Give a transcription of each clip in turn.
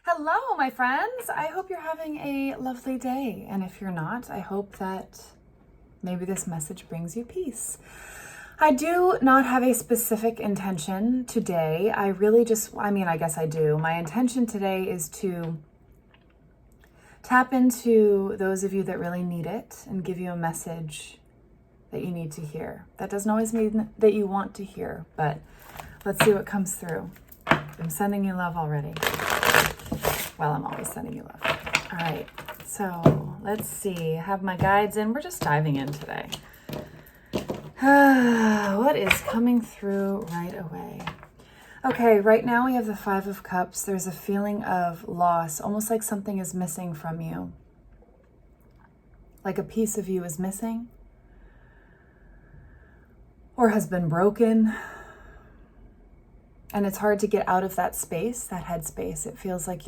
Hello, my friends. I hope you're having a lovely day. And if you're not, I hope that maybe this message brings you peace. I do not have a specific intention today. I guess I do. My intention today is to tap into those of you that really need it and give you a message that you need to hear. That doesn't always mean that you want to hear, but let's see what comes through. I'm sending you love already. Well, I'm always sending you love. All right, so let's see. I have my guides in. We're just diving in today. What is coming through right away? Okay, right now we have the Five of Cups. There's a feeling of loss, almost like something is missing from you. Like a piece of you is missing or has been broken. And it's hard to get out of that space, that headspace. It feels like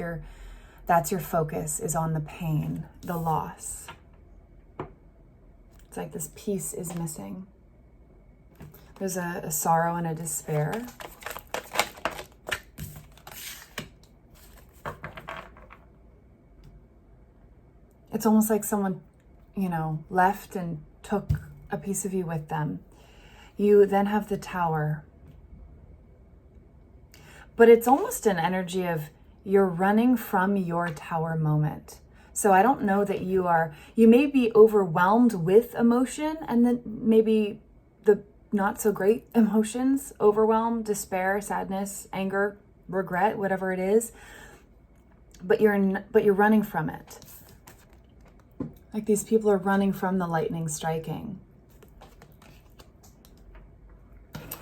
that's your focus is on the pain, the loss. It's like this piece is missing. There's a sorrow and a despair. It's almost like someone, left and took a piece of you with them. You then have the Tower. But it's almost an energy of you're running from your Tower moment. So I don't know that you may be overwhelmed with emotion, and then maybe the not so great emotions, overwhelm, despair, sadness, anger, regret, whatever it is, but you're running from it. Like these people are running from the lightning striking.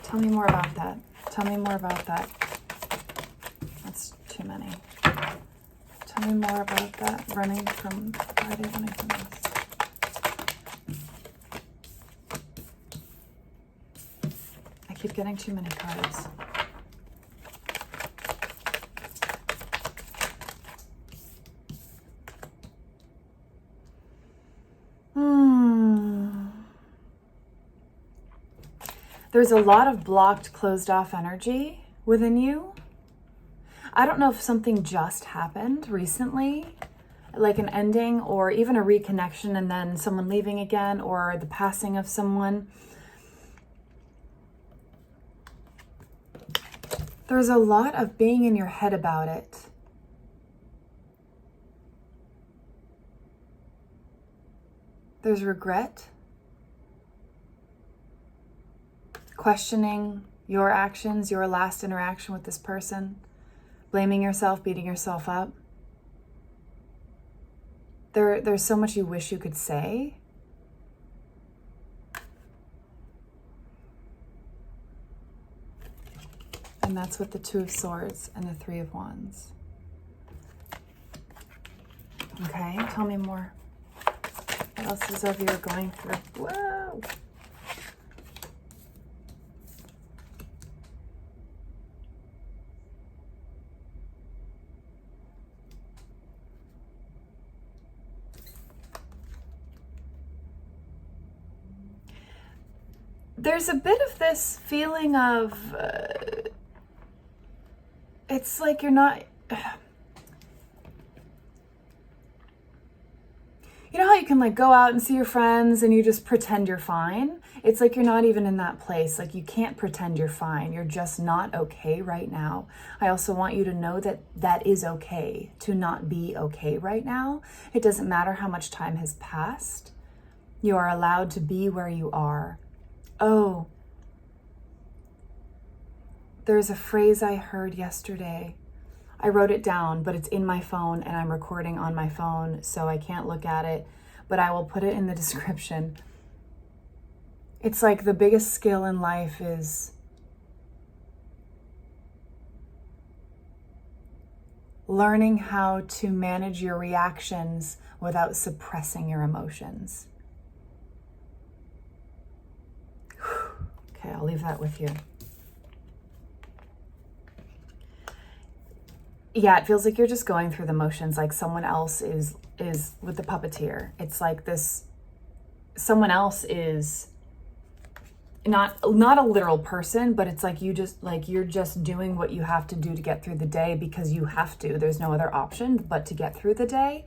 Tell me more about that. Tell me more about that. That's too many. Tell me more about that. Why are they running from this? I keep getting too many cards. There's a lot of blocked, closed off energy within you. I don't know if something just happened recently, like an ending or even a reconnection and then someone leaving again or the passing of someone. There's a lot of being in your head about it. There's regret, questioning your actions, your last interaction with this person, blaming yourself, beating yourself up. There's so much you wish you could say. And that's with the Two of Swords and the Three of Wands. Okay, tell me more. What else is of you are going through? Whoa! There's a bit of this feeling of, it's like you're not, you know how you can like go out and see your friends and you just pretend you're fine? It's like you're not even in that place. Like you can't pretend you're fine. You're just not okay right now. I also want you to know that that is okay to not be okay right now. It doesn't matter how much time has passed. You are allowed to be where you are. Oh, there's a phrase I heard yesterday. I wrote it down, but it's in my phone and I'm recording on my phone, so I can't look at it, but I will put it in the description. It's like the biggest skill in life is learning how to manage your reactions without suppressing your emotions. Okay, I'll leave that with you. Yeah, it feels like you're just going through the motions, like someone else is with the puppeteer. It's like this, someone else is not a literal person, but it's like you're just doing what you have to do to get through the day because you have to. There's no other option but to get through the day.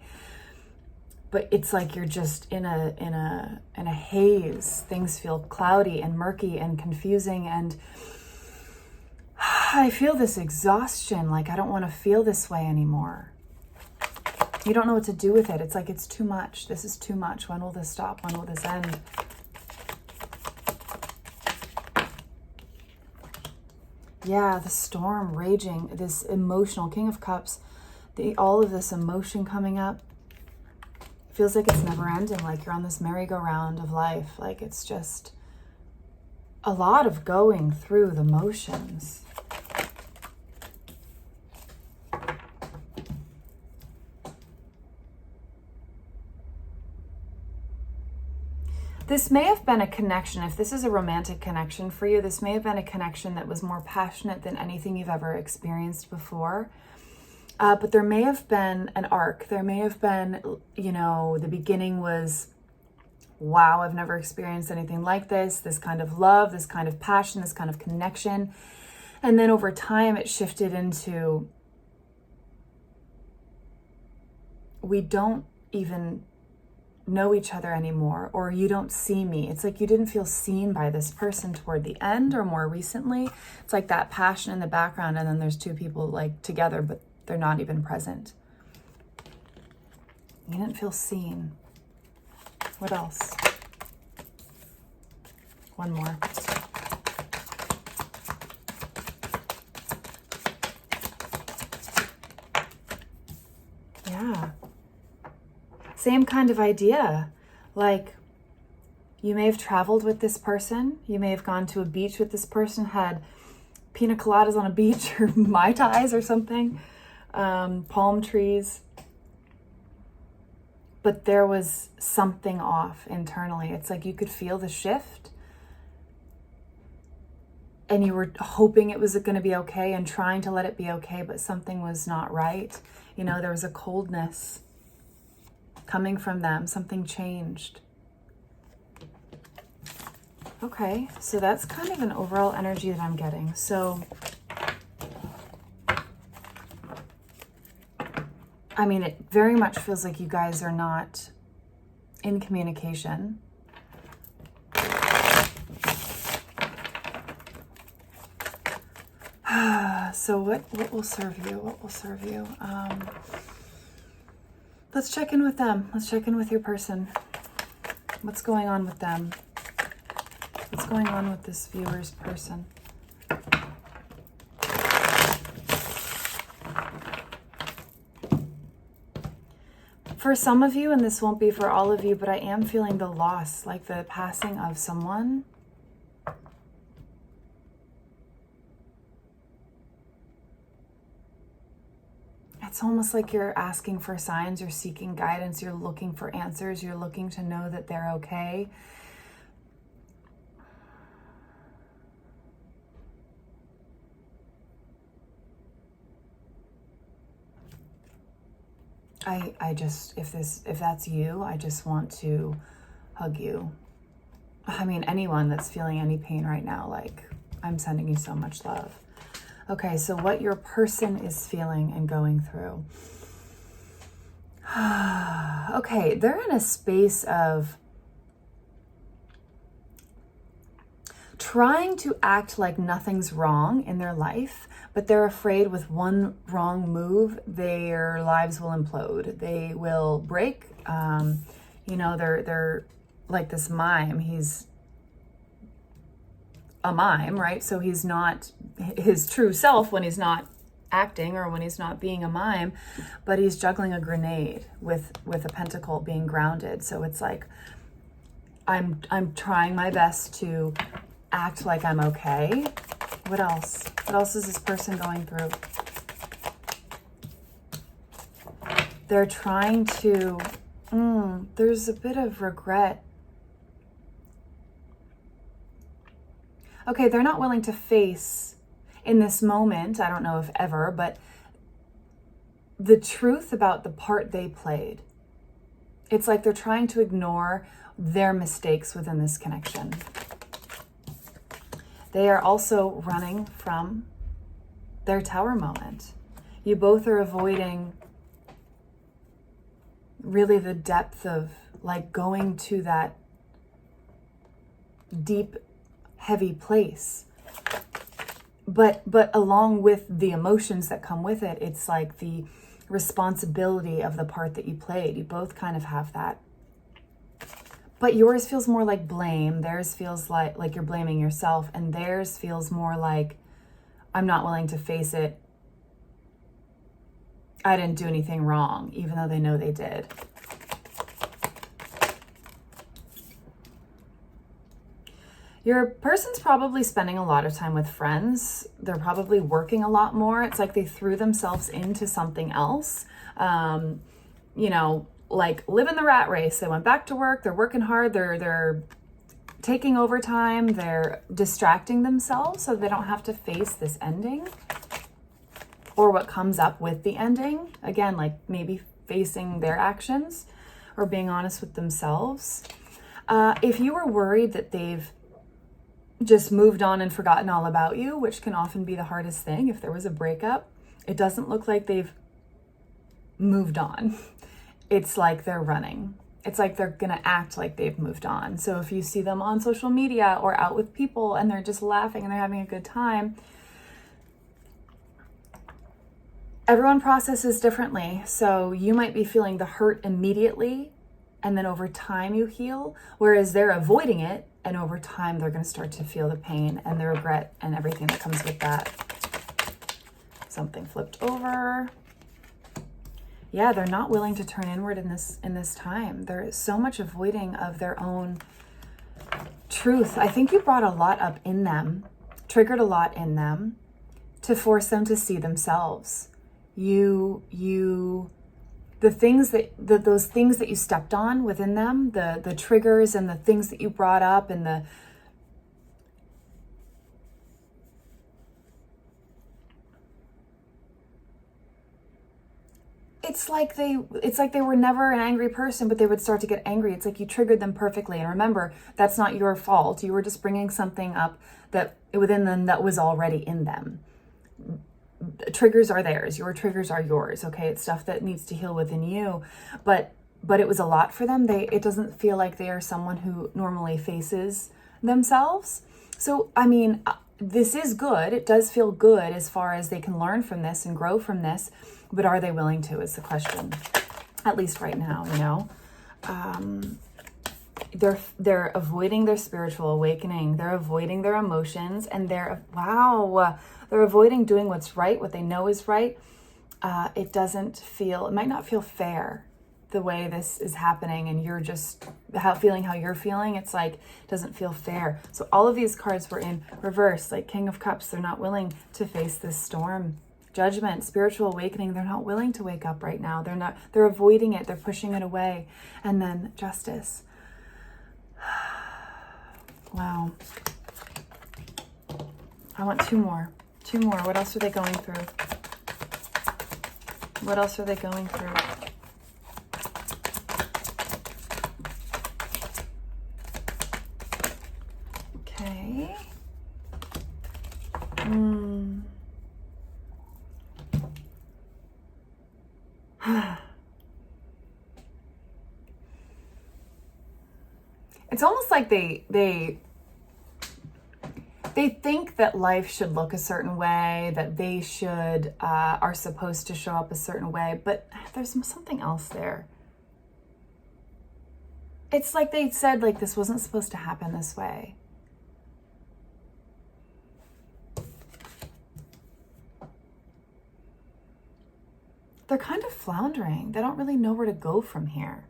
But it's like you're just in a haze. Things feel cloudy and murky and confusing, and I feel this exhaustion. Like, I don't want to feel this way anymore. You don't know what to do with it. It's like, it's too much. This is too much. When will this stop? When will this end? Yeah, the storm raging, this emotional King of Cups, all of this emotion coming up. Feels like it's never ending, like you're on this merry-go-round of life. Like, it's just a lot of going through the motions. This may have been a connection. If this is a romantic connection for you, this may have been a connection that was more passionate than anything you've ever experienced before. But there may have been an arc. There may have been, the beginning was, wow, I've never experienced anything like this kind of love, this kind of passion, this kind of connection. And then over time, it shifted into, we don't even know each other anymore, or you don't see me. It's like you didn't feel seen by this person toward the end or more recently. It's like that passion in the background, and then there's two people like together, but they're not even present. You didn't feel seen. What else? One more. Yeah. Same kind of idea. Like, you may have traveled with this person. You may have gone to a beach with this person, had pina coladas on a beach or Mai Tais or something. Palm trees. But there was something off internally. It's like you could feel the shift. And you were hoping it was going to be okay and trying to let it be okay, but something was not right. There was a coldness coming from them. Something changed. Okay, so that's kind of an overall energy that I'm getting. So, I mean, it very much feels like you guys are not in communication. So what will serve you? What will serve you? Let's check in with them. Let's check in with your person. What's going on with them? What's going on with this viewer's person? For some of you, and this won't be for all of you, but I am feeling the loss, like the passing of someone. It's almost like you're asking for signs, you're seeking guidance, you're looking for answers, you're looking to know that they're okay. I just, if that's you, I just want to hug you. I mean, anyone that's feeling any pain right now, like, I'm sending you so much love. Okay, so what your person is feeling and going through. Okay, they're in a space of trying to act like nothing's wrong in their life, but they're afraid with one wrong move, their lives will implode. They will break. They're like this mime. He's a mime, right? So he's not his true self when he's not acting or when he's not being a mime, but he's juggling a grenade with a pentacle being grounded. So it's like, I'm trying my best to act like I'm okay. What else? What else is this person going through? They're trying to, there's a bit of regret. Okay, they're not willing to face in this moment, I don't know if ever, but the truth about the part they played. It's like they're trying to ignore their mistakes within this connection. They are also running from their tower moment. You both are avoiding really the depth of like going to that deep, heavy place. But along with the emotions that come with it, it's like the responsibility of the part that you played. You both kind of have that. But yours feels more like blame. Theirs feels like you're blaming yourself. And theirs feels more like, I'm not willing to face it. I didn't do anything wrong, even though they know they did. Your person's probably spending a lot of time with friends. They're probably working a lot more. It's like they threw themselves into something else. You know, like living the rat race. They went back to work. They're working hard. They're taking overtime. They're distracting themselves so they don't have to face this ending or what comes up with the ending. Again, like maybe facing their actions or being honest with themselves. If you were worried that they've just moved on and forgotten all about you, which can often be the hardest thing if there was a breakup, it doesn't look like they've moved on. It's like they're running. It's like they're gonna act like they've moved on. So if you see them on social media or out with people and they're just laughing and they're having a good time, everyone processes differently. So you might be feeling the hurt immediately and then over time you heal, whereas they're avoiding it and over time they're gonna start to feel the pain and the regret and everything that comes with that. Something flipped over. Yeah, they're not willing to turn inward in this time. There is so much avoiding of their own truth. I think you brought a lot up in them, triggered a lot in them to force them to see themselves. Those things that you stepped on within them, the triggers and the things that you brought up and it's like they were never an angry person, but they would start to get angry. It's like you triggered them perfectly. And remember, that's not your fault. You were just bringing something up that within them that was already in them. Triggers are theirs. Your triggers are yours. Okay. It's stuff that needs to heal within you, but it was a lot for them. It doesn't feel like they are someone who normally faces themselves. So, I mean, this is good. It does feel good as far as they can learn from this and grow from this, but are they willing to is the question, at least right now, you know? They're avoiding their spiritual awakening. They're avoiding their emotions and they're avoiding doing what's right, what they know is right. It might not feel fair the way this is happening and you're just feeling how you're feeling. It's like, it doesn't feel fair. So all of these cards were in reverse, like King of Cups. They're not willing to face this storm. Judgment, spiritual awakening. They're not willing to wake up right now. They're avoiding it. They're pushing it away. And then Justice. Wow. I want two more. What else are they going through? What else are they going through? Okay. It's almost like they think that life should look a certain way, that they are supposed to show up a certain way, but there's something else there. It's like they said, like, this wasn't supposed to happen this way. They're kind of floundering. They don't really know where to go from here.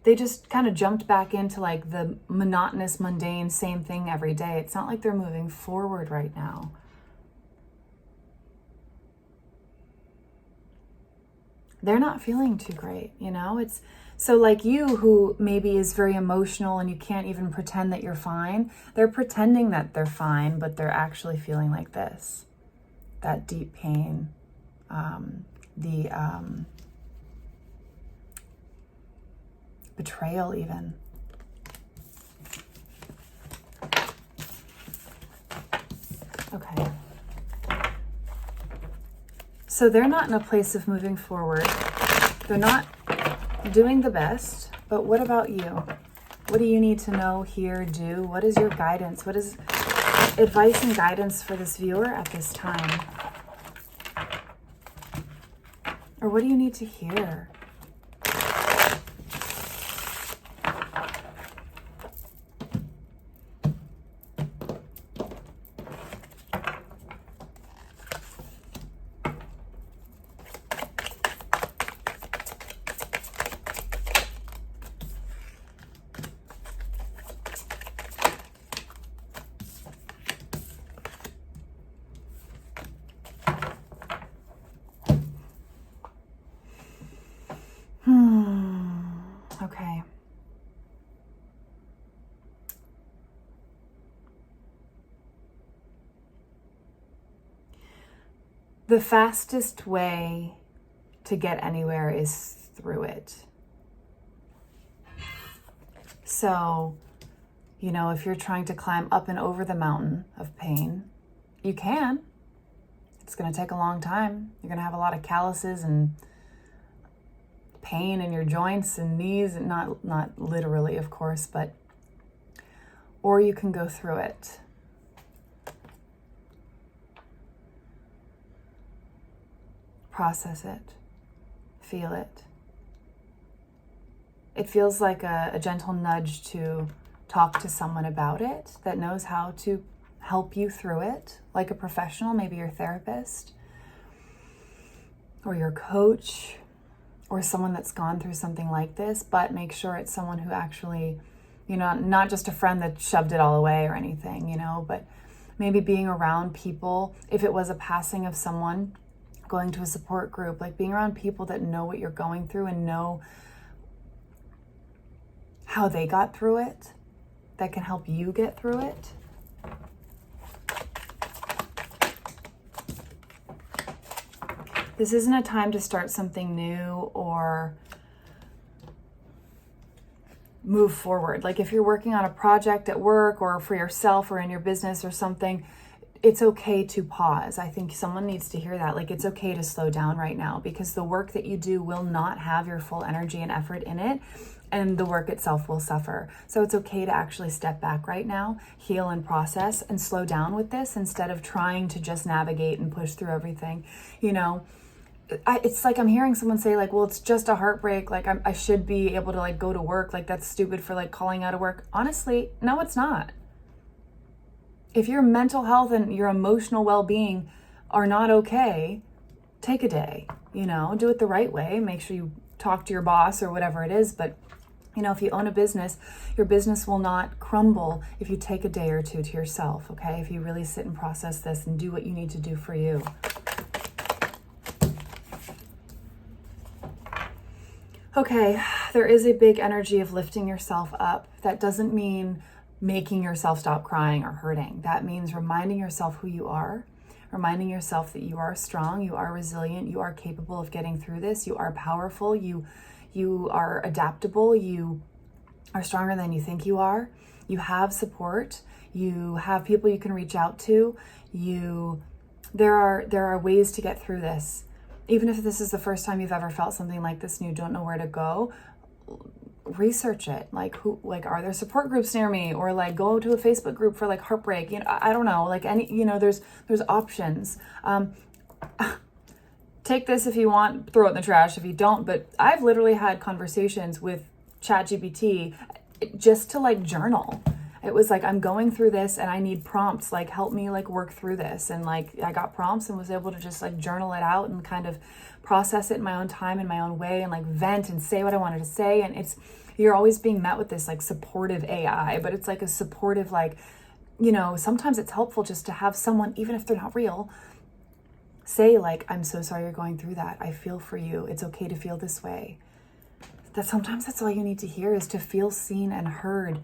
They just kind of jumped back into like the monotonous, mundane, same thing every day. It's not like they're moving forward right now. They're not feeling too great, you know? It's so like you who maybe is very emotional and you can't even pretend that you're fine. They're pretending that they're fine, but they're actually feeling like this. That deep pain. Betrayal even. Okay. So they're not in a place of moving forward. They're not doing the best, but what about you? What do you need to know, hear, do? What is your guidance? What is advice and guidance for this viewer at this time? Or what do you need to hear? Okay. The fastest way to get anywhere is through it. So, if you're trying to climb up and over the mountain of pain, you can. It's going to take a long time. You're going to have a lot of calluses and pain in your joints and knees, and not literally, of course, but or you can go through it. Process it. Feel it. It feels like a gentle nudge to talk to someone about it that knows how to help you through it, like a professional, maybe your therapist or your coach or someone that's gone through something like this, but make sure it's someone who actually, not just a friend that shoved it all away or anything, but maybe being around people, if it was a passing of someone, going to a support group, like being around people that know what you're going through and know how they got through it, that can help you get through it. This isn't a time to start something new or move forward. Like if you're working on a project at work or for yourself or in your business or something, it's okay to pause. I think someone needs to hear that. Like it's okay to slow down right now because the work that you do will not have your full energy and effort in it, and the work itself will suffer. So it's okay to actually step back right now, heal and process, and slow down with this instead of trying to just navigate and push through everything. It's like I'm hearing someone say like, well, it's just a heartbreak. Like I should be able to like go to work. Like that's stupid for like calling out of work. Honestly, no, it's not. If your mental health and your emotional well-being are not okay, take a day, do it the right way. Make sure you talk to your boss or whatever it is. But, if you own a business, your business will not crumble if you take a day or two to yourself, okay? If you really sit and process this and do what you need to do for you. Okay, there is a big energy of lifting yourself up. That doesn't mean making yourself stop crying or hurting. That means reminding yourself who you are, reminding yourself that you are strong, you are resilient, you are capable of getting through this, you are powerful, you are adaptable, you are stronger than you think you are, you have support, you have people you can reach out to, there are ways to get through this. Even if this is the first time you've ever felt something like this and you don't know where to go, research it. Are there support groups near me? Or like go to a Facebook group for like heartbreak. I don't know, like there's options. Take this if you want, throw it in the trash if you don't. But I've literally had conversations with ChatGPT just to like journal. It was like, I'm going through this and I need prompts, like help me like work through this. And like I got prompts and was able to just like journal it out and kind of process it in my own time, in my own way, and like vent and say what I wanted to say. And you're always being met with this like supportive AI, but it's like a supportive, like, sometimes it's helpful just to have someone, even if they're not real, say like, I'm so sorry you're going through that. I feel for you. It's okay to feel this way. Sometimes that's all you need to hear, is to feel seen and heard.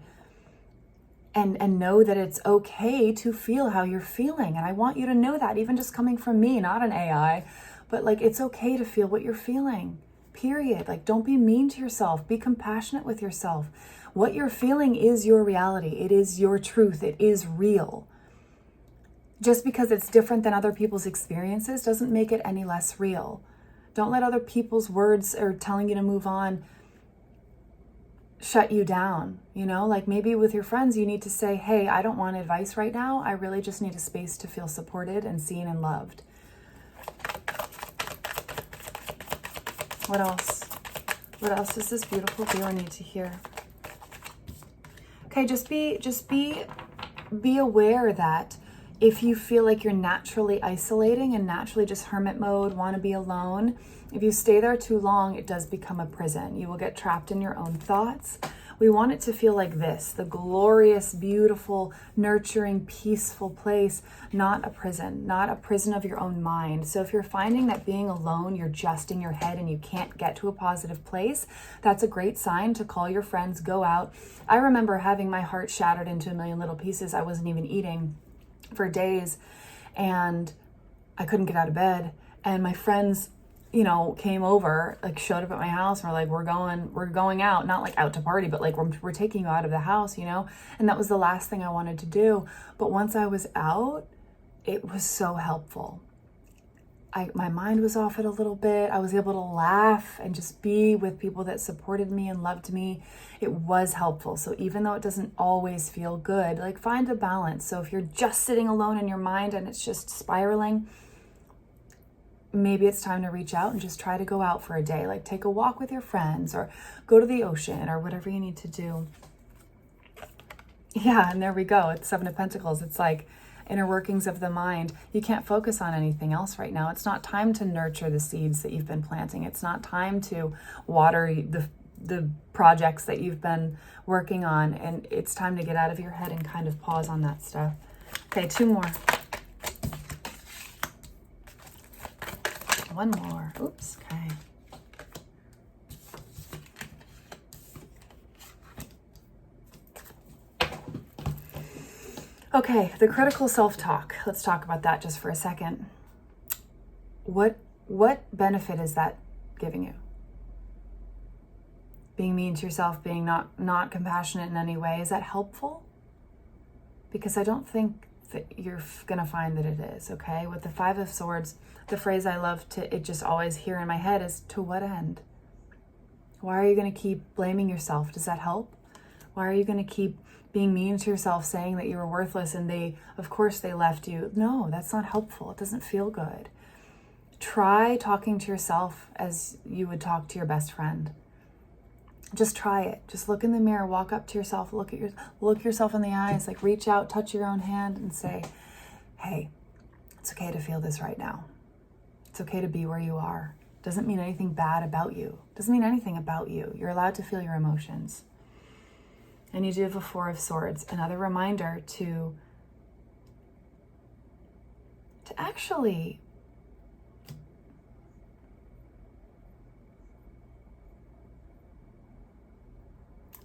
And know that it's okay to feel how you're feeling. And I want you to know that, even just coming from me, not an AI, but like, it's okay to feel what you're feeling, period. Like, don't be mean to yourself. Be compassionate with yourself. What you're feeling is your reality. It is your truth. It is real. Just because it's different than other people's experiences doesn't make it any less real. Don't let other people's words or telling you to move on shut you down. Like maybe with your friends, you need to say, hey, I don't want advice right now. I really just need a space to feel supported and seen and loved. What else? What else does this beautiful viewer need to hear? Okay, just be aware that if you feel like you're naturally isolating and naturally just hermit mode, want to be alone, if you stay there too long, it does become a prison. You will get trapped in your own thoughts. We want it to feel like this, the glorious, beautiful, nurturing, peaceful place, not a prison of your own mind. So if you're finding that being alone, you're just in your head and you can't get to a positive place, that's a great sign to call your friends, go out. I remember having my heart shattered into a million little pieces. I wasn't even eating for days and I couldn't get out of bed. And my friends, came over, like showed up at my house and were like, we're going out, not like out to party, but like, we're taking you out of the house, and that was the last thing I wanted to do. But once I was out, it was so helpful. My mind was off it a little bit. I was able to laugh and just be with people that supported me and loved me. It was helpful. So even though it doesn't always feel good, like find a balance. So if you're just sitting alone in your mind and it's just spiraling, maybe it's time to reach out and just try to go out for a day, like take a walk with your friends or go to the ocean or whatever you need to do. Yeah, and there we go. It's Seven of Pentacles. It's like inner workings of the mind. You can't focus on anything else right now. It's not time to nurture the seeds that you've been planting. It's not time to water the projects that you've been working on. And it's time to get out of your head and kind of pause on that stuff. Okay, 2 more. One more. Oops. Okay. Okay, the critical self-talk. Let's talk about that just for a second. What benefit is that giving you? Being mean to yourself, being not compassionate in any way, is that helpful? Because I don't think that you're going to find that it is, okay? With the 5 of Swords, the phrase I love it just always hear in my head is, to what end? Why are you going to keep blaming yourself? Does that help? Why are you going to keep being mean to yourself, saying that you were worthless and of course they left you? No, that's not helpful. It doesn't feel good. Try talking to yourself as you would talk to your best friend. Just try it. Just look in the mirror, walk up to yourself, look yourself in the eyes, like reach out, touch your own hand and say, hey, it's okay to feel this right now. It's okay to be where you are. Doesn't mean anything bad about you. Doesn't mean anything about you. You're allowed to feel your emotions. And you do have a 4 of Swords. Another reminder to actually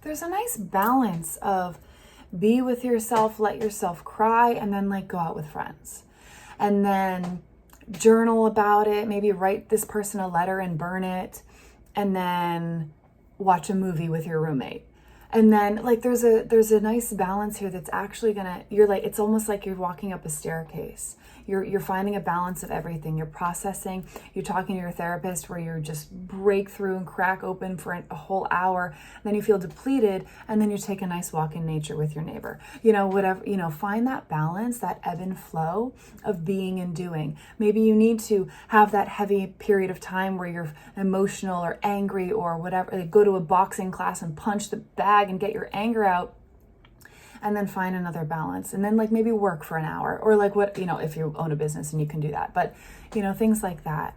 there's a nice balance of be with yourself, let yourself cry, and then like go out with friends. And then journal about it, maybe write this person a letter and burn it, and then watch a movie with your roommate. And then like there's a nice balance here that's actually it's almost like you're walking up a staircase. You're finding a balance of everything. You're processing, you're talking to your therapist where you just break through and crack open for a whole hour. Then you feel depleted and then you take a nice walk in nature with your neighbor. Find that balance, that ebb and flow of being and doing. Maybe you need to have that heavy period of time where you're emotional or angry or whatever. Like go to a boxing class and punch the bag and get your anger out. And then find another balance. And then like maybe work for an hour or like if you own a business and you can do that. But, things like that.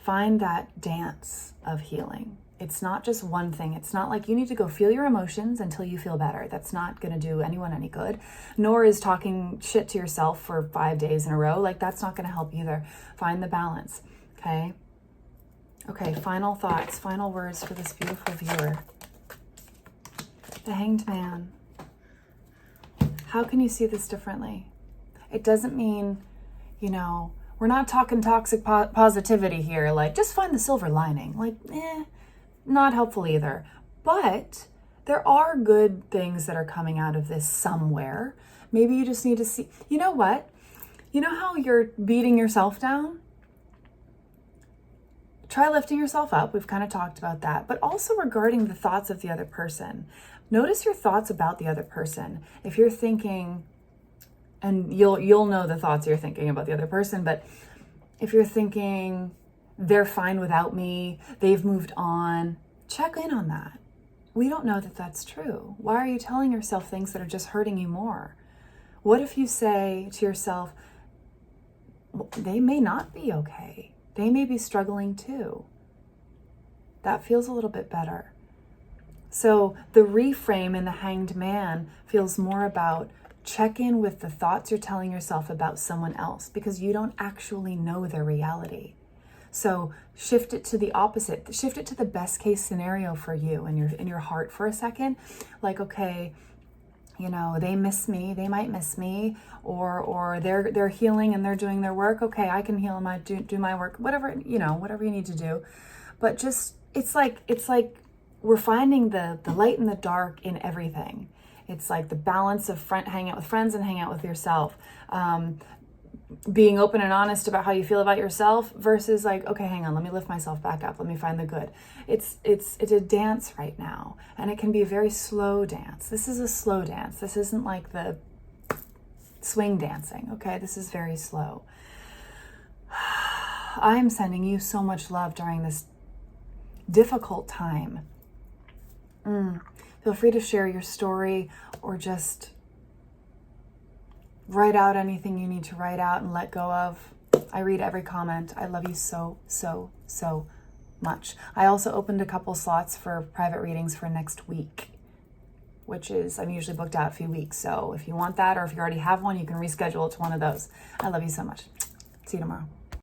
Find that dance of healing. It's not just one thing. It's not like you need to go feel your emotions until you feel better. That's not going to do anyone any good. Nor is talking shit to yourself for 5 days in a row. Like that's not going to help either. Find the balance. Okay. Okay. Final thoughts, final words for this beautiful viewer. The Hanged Man. How can you see this differently? It doesn't mean, we're not talking toxic positivity here. Like, just find the silver lining. Like, not helpful either. But there are good things that are coming out of this somewhere. Maybe you just need to see, you know what? You know how you're beating yourself down? Try lifting yourself up. We've kind of talked about that, but also regarding the thoughts of the other person. Notice your thoughts about the other person. If you're thinking, and you'll know the thoughts you're thinking about the other person, but if you're thinking they're fine without me, they've moved on, check in on that. We don't know that that's true. Why are you telling yourself things that are just hurting you more? What if you say to yourself, they may not be okay. They may be struggling too. That feels a little bit better. So the reframe in the Hanged Man feels more about check in with the thoughts you're telling yourself about someone else, because you don't actually know their reality. So shift it to the opposite. Shift it to the best case scenario for you and in your heart for a second. Like, okay, you know, they miss me, they might miss me, or they're healing and they're doing their work. Okay, I can heal and do my work, whatever you need to do. But just, it's like we're finding the light and the dark in everything. It's like the balance of hang out with friends and hang out with yourself. Being open and honest about how you feel about yourself versus like, okay, hang on, let me lift myself back up. Let me find the good. It's a dance right now, and it can be a very slow dance. This is a slow dance. This isn't like the swing dancing, okay? This is very slow. I am sending you so much love during this difficult time. Feel free to share your story or just write out anything you need to write out and let go of. I read every comment. I love you so, so, so much. I also opened a couple slots for private readings for next week, which is, I'm usually booked out a few weeks. So if you want that, or if you already have one, you can reschedule it to one of those. I love you so much. See you tomorrow.